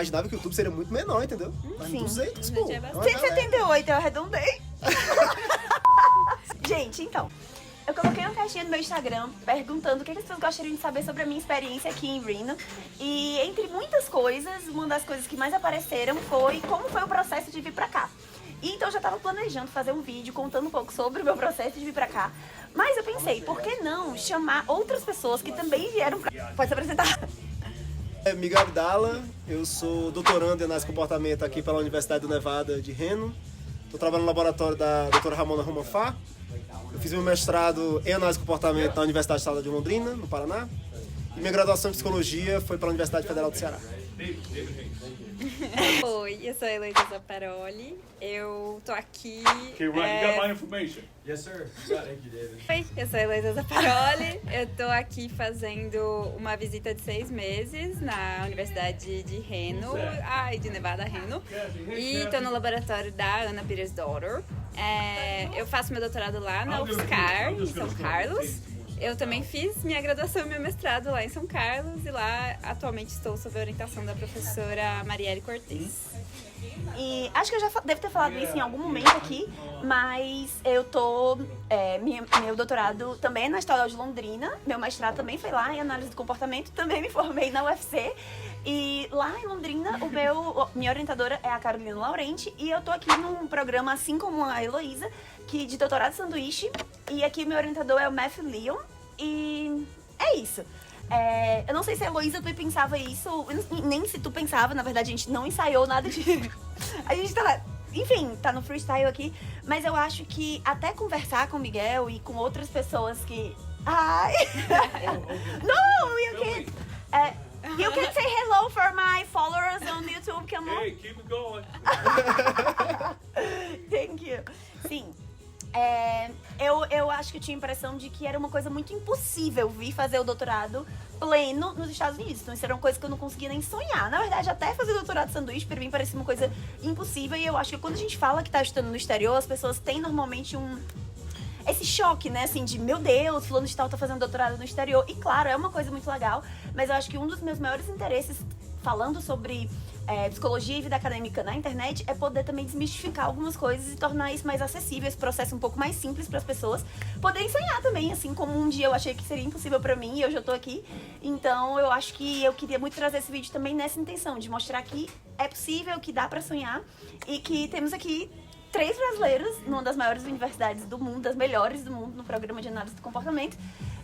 imaginava que o YouTube seria muito menor, entendeu? Mas Sim. 200, pô. É bastante. 178, eu arredondei. Gente, então, eu coloquei uma caixinha no meu Instagram perguntando o que as pessoas gostariam de saber sobre a minha experiência aqui em Reno. E entre muitas coisas, uma das coisas que mais apareceram foi como foi o processo de vir pra cá. E então eu já tava planejando fazer um vídeo contando um pouco sobre o meu processo de vir pra cá. Mas eu pensei, por que não chamar outras pessoas que também vieram pra... Pode se apresentar. Miguel Abdala, eu sou doutorando em análise de comportamento aqui pela Universidade do Nevada de Reno. Estou trabalhando no laboratório da doutora Ramona Romanfá. Eu fiz meu mestrado em análise de comportamento na Universidade Estadual de Londrina, no Paraná. E minha graduação em psicologia foi pela Universidade Federal do Ceará. Oi, eu sou a Heloísa Zapparoli. Eu tô aqui. Okay, Ryan, you got my information. Yes, sir. Thank you, David. Oi, eu sou a Heloísa Zapparoli. Eu tô aqui fazendo uma visita de 6 meses na Universidade de Reno, de Nevada, Reno. E tô no laboratório da Ana Pires Daughter. Eu faço meu doutorado lá na UFSCar, em São Carlos. Eu também fiz minha graduação e meu mestrado lá em São Carlos e lá atualmente estou sob a orientação da professora Marielle Cortez. E acho que eu já devo ter falado isso em algum momento aqui, mas eu tô... meu doutorado também é na Estadual de Londrina, meu mestrado também foi lá em análise do comportamento, também me formei na UFC. E lá em Londrina, minha orientadora é a Carolina Laurenti e eu tô aqui num programa, assim como a Heloísa, de doutorado sanduíche. E aqui meu orientador é o Matthew Leon e é isso. Eu não sei se a Heloísa tu pensava isso, nem se tu pensava, na verdade a gente não ensaiou nada de... A gente tá, enfim, tá no freestyle aqui, mas eu acho que até conversar com o Miguel e com outras pessoas que... Ai! No, you can't... you can say hello for my followers on YouTube, come on. Hey, keep it going. Thank you. Sim. Eu acho que eu tinha a impressão de que era uma coisa muito impossível vir fazer o doutorado pleno nos Estados Unidos. Então isso era uma coisa que eu não conseguia nem sonhar. Na verdade, até fazer doutorado de sanduíche pra mim parecia uma coisa impossível. E eu acho que quando a gente fala que tá estudando no exterior, as pessoas têm normalmente esse choque, né, assim, de meu Deus, fulano de tal tá fazendo doutorado no exterior. E claro, é uma coisa muito legal, mas eu acho que um dos meus maiores interesses falando sobre psicologia e vida acadêmica na internet é poder também desmistificar algumas coisas e tornar isso mais acessível, esse processo um pouco mais simples para as pessoas poderem sonhar também, assim como um dia eu achei que seria impossível para mim e hoje eu tô aqui. Então eu acho que eu queria muito trazer esse vídeo também nessa intenção, de mostrar que é possível, que dá para sonhar e que temos aqui 3 brasileiros numa das maiores universidades do mundo, das melhores do mundo no programa de análise do comportamento.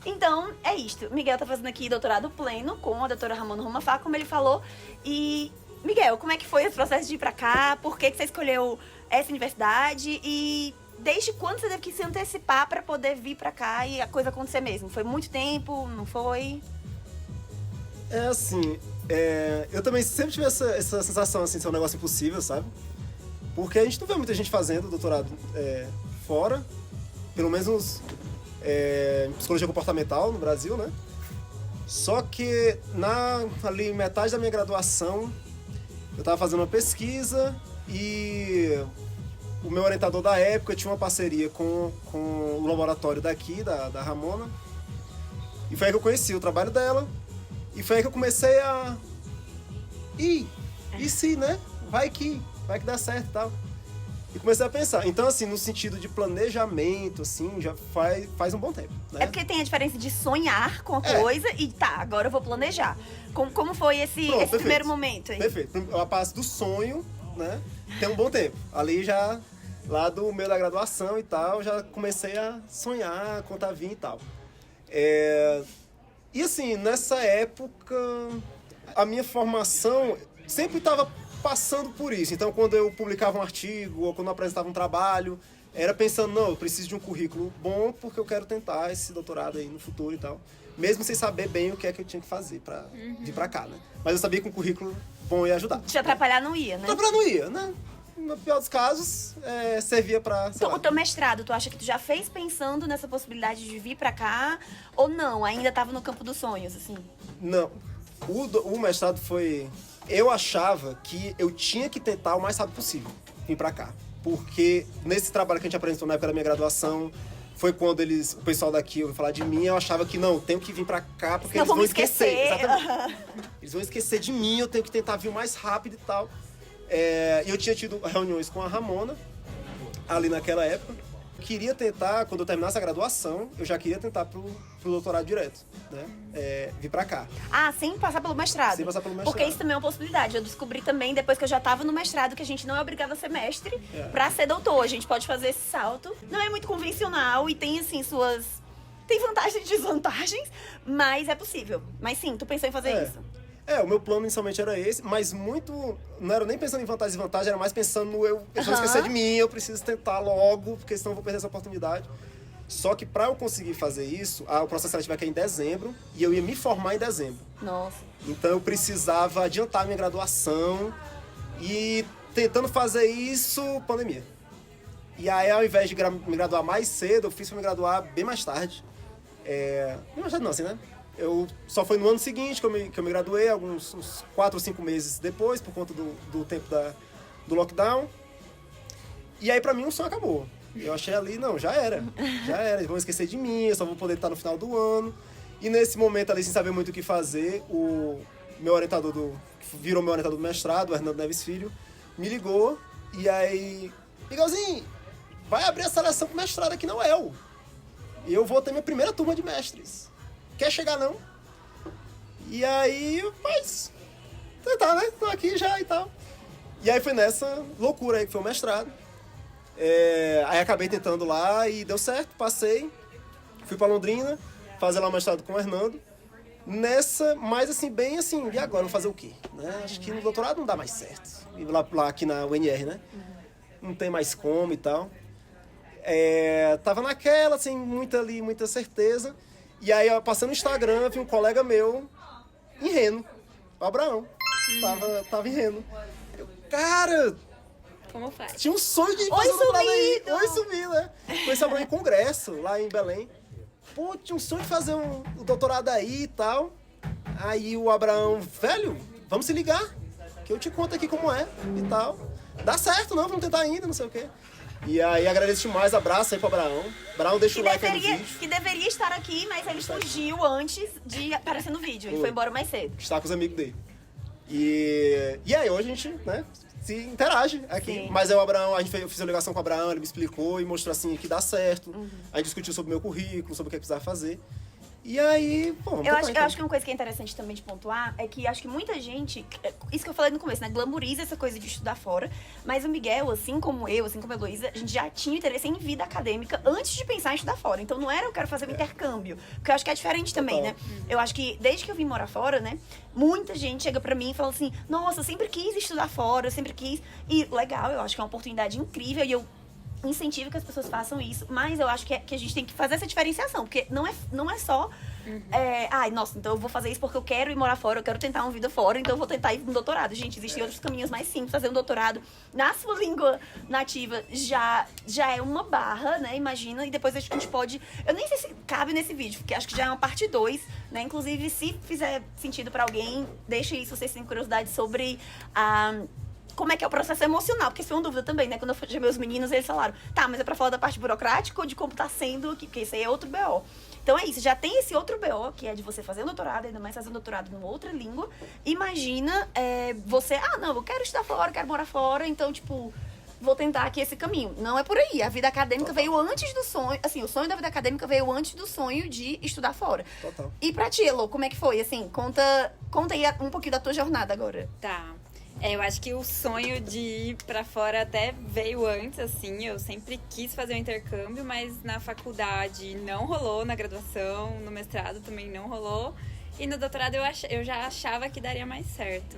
Então, é isto. Miguel tá fazendo aqui doutorado pleno com a doutora Ramona Romanfá, como ele falou. E, Miguel, como é que foi esse processo de ir pra cá? Por que você escolheu essa universidade? E desde quando você teve que se antecipar pra poder vir pra cá e a coisa acontecer mesmo? Foi muito tempo? Não foi? É assim, eu também sempre tive essa sensação assim, de ser um negócio impossível, sabe? Porque a gente não vê muita gente fazendo doutorado fora, pelo menos em psicologia comportamental no Brasil, né? Só que ali metade da minha graduação eu estava fazendo uma pesquisa e o meu orientador da época tinha uma parceria com o laboratório daqui, da Ramona, e foi aí que eu conheci o trabalho dela e foi aí que eu comecei a... E se, né? Vai que dá certo e tal. E comecei a pensar. Então, assim, no sentido de planejamento, assim, já faz um bom tempo, né? É porque tem a diferença de sonhar com a coisa e agora eu vou planejar. Como foi esse primeiro momento aí? Perfeito. A parte do sonho, né? Tem um bom tempo. Ali já, lá do meio da graduação e tal, já comecei a sonhar, contar vinho e tal. E assim, nessa época, a minha formação sempre estava passando por isso. Então, quando eu publicava um artigo ou quando eu apresentava um trabalho, era pensando, não, eu preciso de um currículo bom porque eu quero tentar esse doutorado aí no futuro e tal. Mesmo sem saber bem o que é que eu tinha que fazer pra vir pra cá, né? Mas eu sabia que um currículo bom ia ajudar. Te atrapalhar não ia, né? Atrapalhar não ia, né? No pior dos casos, servia pra... O teu mestrado, tu acha que tu já fez pensando nessa possibilidade de vir pra cá? Ou não? Ainda tava no campo dos sonhos, assim? Não. O mestrado foi... Eu achava que eu tinha que tentar o mais rápido possível vir pra cá. Porque nesse trabalho que a gente apresentou na época da minha graduação, foi quando o pessoal daqui ouviu falar de mim, eu achava que não, tenho que vir pra cá, porque Não eles vão vamos esquecer. esquecer. Exatamente. Eles vão esquecer de mim, eu tenho que tentar vir o mais rápido e tal. E eu tinha tido reuniões com a Ramona, ali naquela época. Queria tentar, quando eu terminasse a graduação, eu já queria tentar pro doutorado direto, né? Vir pra cá. Ah, sem passar pelo mestrado. Sem passar pelo mestrado. Porque isso também é uma possibilidade. Eu descobri também, depois que eu já tava no mestrado, que a gente não é obrigado a ser mestre pra ser doutor. A gente pode fazer esse salto. Não é muito convencional e tem, assim, tem vantagens e desvantagens, mas é possível. Mas sim, tu pensou em fazer isso? O meu plano inicialmente era esse, mas muito... Não era nem pensando em vantagem e desvantagem, era mais pensando no eles vão esquecer de mim, eu preciso tentar logo, porque senão eu vou perder essa oportunidade. Só que para eu conseguir fazer isso, o processo seletivo aqui é em dezembro, e eu ia me formar em dezembro. Nossa. Então eu precisava adiantar minha graduação, e tentando fazer isso, pandemia. E aí, ao invés de me graduar mais cedo, eu fiz para me graduar bem mais tarde. Não mais tarde não, assim, né? Só foi no ano seguinte que eu me graduei, uns 4 ou 5 meses depois, por conta do tempo do lockdown. E aí, pra mim, o sonho acabou. Eu achei ali, não, já era, eles vão esquecer de mim, eu só vou poder estar no final do ano. E nesse momento ali, sem saber muito o que fazer, o meu orientador que virou meu orientador do mestrado, o Hernando Neves Filho, me ligou, e aí, Miguelzinho, vai abrir a seleção pro mestrado aqui na UEL. E eu vou ter minha primeira turma de mestres. Quer chegar, não? E aí, mas... tentar, né? Tô aqui já e tal. E aí foi nessa loucura aí que foi o mestrado. Aí acabei tentando lá e deu certo, passei. Fui pra Londrina, fazer lá o mestrado com o Hernando. Mas assim, bem assim, e agora? Vou fazer o quê? Né? Acho que no doutorado não dá mais certo. E lá aqui na UNR, né? Não tem mais como e tal. Tava naquela, sem muita certeza. E aí, passando no Instagram, vi um colega meu em Reno, o Abraão. Tava em Reno. Eu, Como faz? tinha um sonho de fazer um doutorado aí. Oi, sumi, né? Conheci o Abraão em congresso, lá em Belém. Pô, tinha um sonho de fazer um doutorado aí e tal. Aí o Abraão, velho, vamos se ligar, que eu te conto aqui como é e tal. Dá certo, não, vamos tentar ainda, não sei o quê. E aí agradeço demais, abraço aí pro Abraão. Abraão, deixa o like aí no vídeo. Que deveria estar aqui, mas ele fugiu antes de aparecer no vídeo. Ele foi embora mais cedo. Está com os amigos dele. E aí hoje a gente, né, se interage aqui. Sim. Mas aí o Abraão, eu fiz a ligação com o Abraão, ele me explicou e mostrou assim que dá certo. A gente discutiu sobre o meu currículo, sobre o que precisava fazer. E aí, pô, Eu acho que uma coisa que é interessante também de pontuar é que acho que muita gente, isso que eu falei no começo, né, glamoriza essa coisa de estudar fora, mas o Miguel, assim como eu, assim como a Heloísa, a gente já tinha interesse em vida acadêmica antes de pensar em estudar fora. Então não era eu quero fazer um intercâmbio, porque eu acho que é diferente também, né? Eu acho que desde que eu vim morar fora, né, muita gente chega pra mim e fala assim, nossa, eu sempre quis estudar fora, eu sempre quis. E legal, eu acho que é uma oportunidade incrível e eu incentivo que as pessoas façam isso, mas eu acho que a gente tem que fazer essa diferenciação, porque não é só ai, nossa, então eu vou fazer isso porque eu quero ir morar fora, eu quero tentar uma vida fora, então eu vou tentar ir no doutorado. Gente, existem outros caminhos mais simples. Fazer um doutorado na sua língua nativa já é uma barra, né? Imagina, e depois a gente pode... Eu nem sei se cabe nesse vídeo, porque acho que já é uma parte 2, né? Inclusive, se fizer sentido pra alguém, deixa aí se vocês têm curiosidade sobre como é que é o processo emocional, porque isso foi uma dúvida também, né? Quando eu chamei os meninos, eles falaram, tá, mas é pra falar da parte burocrática ou de como tá sendo aqui? Porque isso aí é outro BO. Então é isso, já tem esse outro BO, que é de você fazer um doutorado, ainda mais fazer um doutorado numa outra língua. Imagina você, não, eu quero estudar fora, quero morar fora, então, tipo, vou tentar aqui esse caminho. Não é por aí, a vida acadêmica veio antes do sonho, assim, o sonho da vida acadêmica veio antes do sonho de estudar fora. Total. E pra ti, Elo, como é que foi? Assim, conta aí um pouquinho da tua jornada agora. Tá. Eu acho que o sonho de ir pra fora até veio antes, assim. Eu sempre quis fazer um intercâmbio, mas na faculdade não rolou, na graduação, no mestrado também não rolou. E no doutorado eu já achava que daria mais certo.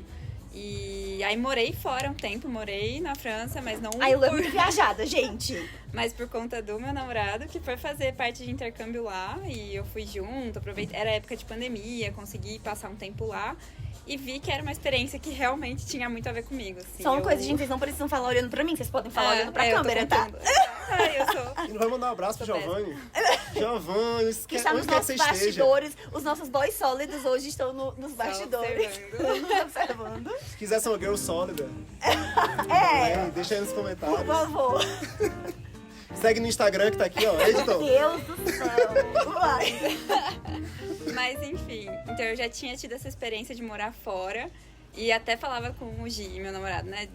E aí morei fora um tempo, morei na França, mas não... A Elo é muito viajada, gente. Mas por conta do meu namorado, que foi fazer parte de intercâmbio lá. E eu fui junto, aproveitei. Era época de pandemia, consegui passar um tempo lá. E vi que era uma experiência que realmente tinha muito a ver comigo. Assim. Só uma coisa, gente, vocês não precisam falar olhando pra mim, vocês podem falar olhando pra câmera, tá? Eu sou... E não vai mandar um abraço pro Giovanni? Giovanni, Que está nos nossos bastidores, os nossos boys sólidos hoje estão nos bastidores. Nos observando. Se quiser ser uma girl sólida, É, deixa aí nos comentários. por favor. Segue no Instagram que tá aqui, ó. Editor. Deus do céu. Uai. Mas enfim, então eu já tinha tido essa experiência de morar fora e até falava com o Gi, meu namorado, né?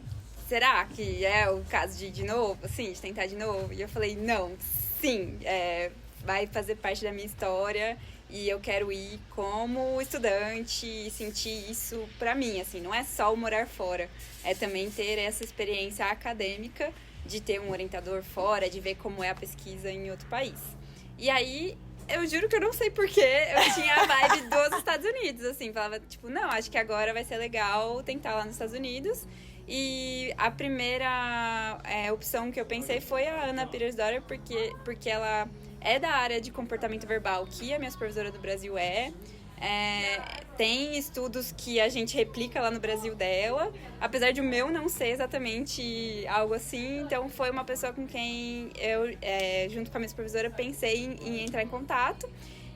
Será que é o caso de ir de novo, assim, de tentar de novo? E eu falei, não, sim, vai fazer parte da minha história e eu quero ir como estudante e sentir isso pra mim, assim, não é só o morar fora, é também ter essa experiência acadêmica de ter um orientador fora, de ver como é a pesquisa em outro país. E aí, eu juro que eu não sei porquê, eu tinha a vibe dos Estados Unidos, assim, falava, tipo, não, acho que agora vai ser legal tentar lá nos Estados Unidos. E a primeira opção que eu pensei foi a Anna Petersdotter, porque ela é da área de comportamento verbal, que a minha supervisora do Brasil tem estudos que a gente replica lá no Brasil dela, apesar de o meu não ser exatamente algo assim, então foi uma pessoa com quem eu, junto com a minha supervisora, pensei em entrar em contato.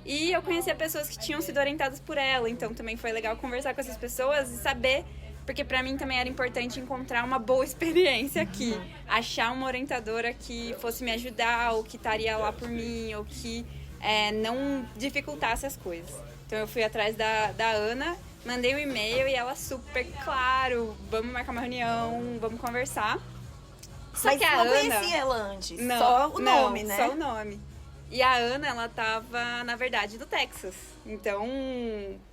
E eu conhecia pessoas que tinham sido orientadas por ela, então também foi legal conversar com essas pessoas e saber, porque pra mim também era importante encontrar uma boa experiência aqui, achar uma orientadora que fosse me ajudar, ou que estaria lá por mim, ou que não dificultasse as coisas. Então eu fui atrás da Ana, mandei um e-mail e ela super, claro, vamos marcar uma reunião, vamos conversar. Só Mas que a não Ana... conhecia ela antes, Não, só o não, nome, né? Só o nome. E a Ana, ela tava, na verdade, do Texas. Então,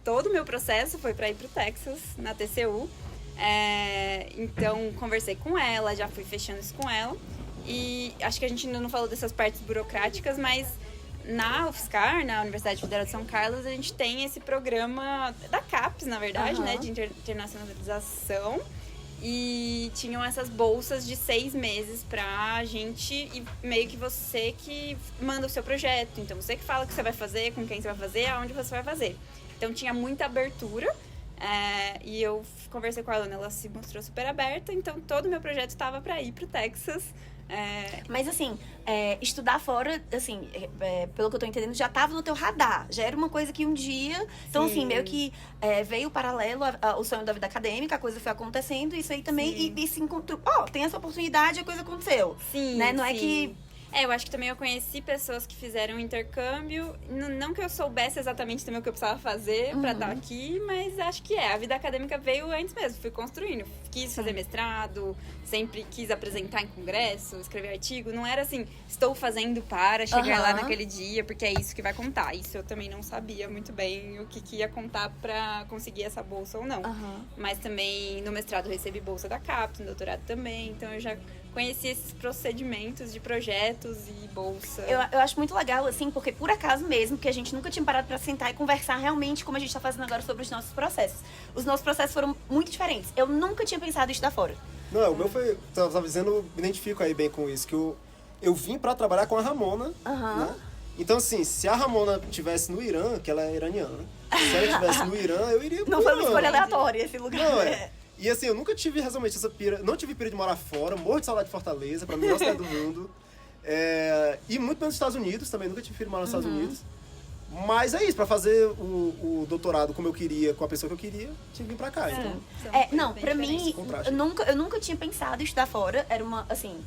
todo o meu processo foi para ir pro Texas, na TCU. Então, conversei com ela, já fui fechando isso com ela. E acho que a gente ainda não falou dessas partes burocráticas, mas na UFSCar, na Universidade Federal de São Carlos, a gente tem esse programa da CAPES, na verdade, né, de internacionalização. E tinham essas bolsas de 6 meses pra gente, e meio que você que manda o seu projeto. Então, você que fala o que você vai fazer, com quem você vai fazer, aonde você vai fazer. Então, tinha muita abertura. E eu conversei com a Ana, ela se mostrou super aberta. Então, todo o meu projeto estava pra ir pro Texas. Mas assim, estudar fora, assim, pelo que eu tô entendendo, já tava no teu radar. Já era uma coisa que um dia... Então, assim, meio que veio paralelo ao sonho da vida acadêmica, a coisa foi acontecendo, isso aí também, e se encontrou... tem essa oportunidade, a coisa aconteceu. Sim, né? Não é sim. que... Eu acho que também eu conheci pessoas que fizeram intercâmbio. Não que eu soubesse exatamente também o que eu precisava fazer pra estar aqui, mas acho que a vida acadêmica veio antes mesmo, fui construindo. Quis fazer mestrado, sempre quis apresentar em congresso, escrever artigo. Não era assim, estou fazendo para chegar lá naquele dia, porque é isso que vai contar. Isso eu também não sabia muito bem o que ia contar pra conseguir essa bolsa ou não. Mas também no mestrado eu recebi bolsa da CAPES, no doutorado também, então eu já conheci esses procedimentos de projetos e bolsa. Eu acho muito legal, assim, porque por acaso mesmo, que a gente nunca tinha parado pra sentar e conversar realmente como a gente tá fazendo agora sobre os nossos processos. Os nossos processos foram muito diferentes. Eu nunca tinha pensado em estudar fora. Não, o meu foi... Eu tava dizendo, me identifico aí bem com isso, que eu vim pra trabalhar com a Ramona, né? Então, assim, se a Ramona estivesse no Irã, que ela é iraniana, né? Se ela estivesse no Irã, eu iria pro Não foi uma Irã. escolha aleatória esse lugar. Não, E assim, eu nunca tive realmente essa pira... Não tive pira de morar fora, morro de saudade de Fortaleza, pra mim, melhor cidade do mundo. E muito menos nos Estados Unidos também, nunca tive pira de morar nos Estados Unidos. Mas é isso, pra fazer o doutorado como eu queria, com a pessoa que eu queria, tinha que vir pra cá. Então, Não, pra mim, contraste. eu nunca tinha pensado em estudar fora. Era uma, assim...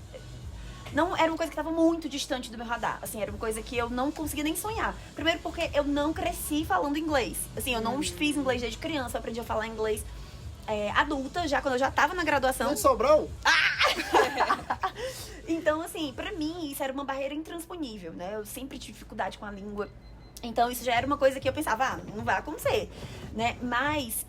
Não era uma coisa que estava muito distante do meu radar. Assim, era uma coisa que eu não conseguia nem sonhar. Primeiro porque eu não cresci falando inglês. Assim, eu não fiz inglês desde criança, eu aprendi a falar inglês adulta, já quando eu já tava na graduação. Não é de Sobral? Então, assim, pra mim, isso era uma barreira intransponível, né? Eu sempre tive dificuldade com a língua. Então, isso já era uma coisa que eu pensava, não vai acontecer, né? Mas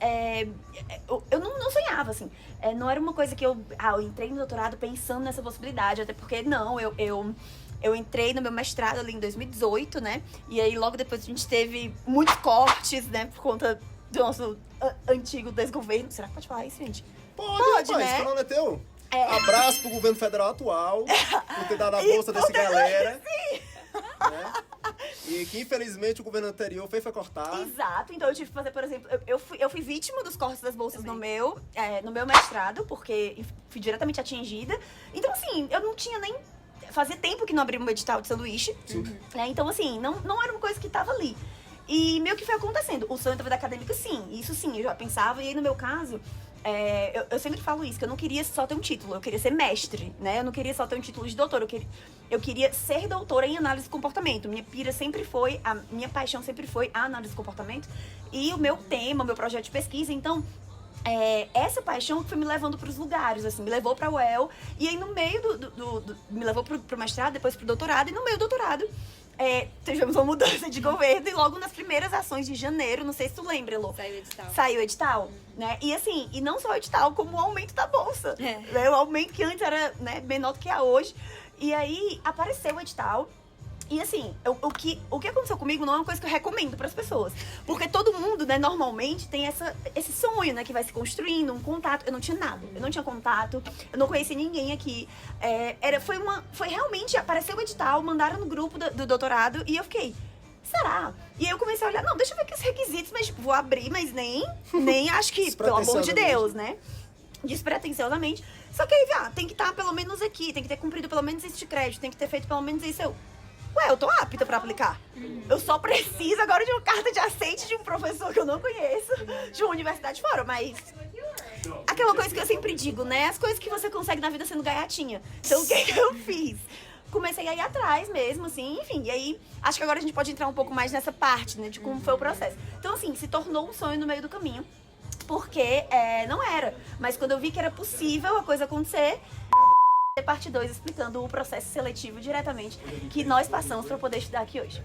eu não sonhava, assim. Não era uma coisa que eu entrei no doutorado pensando nessa possibilidade, até porque, não, eu entrei no meu mestrado ali em 2018, né? E aí, logo depois, a gente teve muitos cortes, né? Por conta do nosso antigo desgoverno. Será que pode falar isso, gente? Pode, né? Esse canal não é teu. Abraço pro governo federal atual, por ter dado a bolsa desse galera. Né? E que, infelizmente, o governo anterior foi cortar. Exato. Então, eu tive que fazer, por exemplo... Eu fui vítima dos cortes das bolsas no meu mestrado, porque fui diretamente atingida. Então, assim, eu não tinha nem... Fazia tempo que não abria um edital de sanduíche. Então, assim, não era uma coisa que tava ali. E meio que foi acontecendo. O sonho da vida acadêmica, sim. Isso sim, eu já pensava. E aí, no meu caso, eu sempre falo isso, que eu não queria só ter um título, eu queria ser mestre, né? Eu não queria só ter um título de doutor, eu queria ser doutora em análise de comportamento. Minha paixão sempre foi a análise de comportamento e o meu tema, o meu projeto de pesquisa. Então, essa paixão que foi me levando para os lugares, assim, me levou para a UEL, e aí no meio me levou pro mestrado, depois pro doutorado, e no meio do doutorado tivemos uma mudança de governo, e logo nas primeiras ações de janeiro, não sei se tu lembra, Elô, saiu o edital, né? E assim, e não só o edital, como o aumento da bolsa, né? O aumento que antes era, né, menor do que é hoje, e aí apareceu o edital. E assim, o que aconteceu comigo não é uma coisa que eu recomendo para as pessoas. Porque todo mundo, né, normalmente tem esse sonho, né, que vai se construindo, um contato. Eu não tinha nada, eu não tinha contato, eu não conhecia ninguém aqui. Foi realmente, apareceu o edital, mandaram no grupo do doutorado e eu fiquei, será? E aí eu comecei a olhar, não, deixa eu ver aqui os requisitos, mas tipo, vou abrir, mas nem acho que, pelo amor de Deus, né? Despretensiosamente. Só que aí, tem que estar pelo menos aqui, tem que ter cumprido pelo menos esse crédito, tem que ter feito pelo menos isso. Eu tô apta pra aplicar. Eu só preciso agora de uma carta de aceite de um professor que eu não conheço, de uma universidade fora, mas... Aquela coisa que eu sempre digo, né? As coisas que você consegue na vida sendo gaiatinha. Então, o que eu fiz? Comecei a ir atrás mesmo, assim, enfim. E aí, acho que agora a gente pode entrar um pouco mais nessa parte, né? De como foi o processo. Então, assim, se tornou um sonho no meio do caminho. Porque não era. Mas quando eu vi que era possível a coisa acontecer... Parte 2, explicando o processo seletivo diretamente que nós passamos para poder estudar aqui hoje.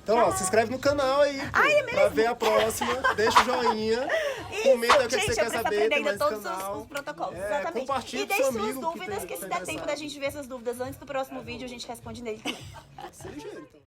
Então, ó, se inscreve no canal aí, pra ver a próxima, deixa o joinha, comenta o que você quer saber, tem mais todos canal. os protocolos, exatamente. Compartilha E com seu deixe suas amigo dúvidas, que se der tempo da gente ver essas dúvidas antes do próximo vídeo, a gente responde nele também. Seja, então.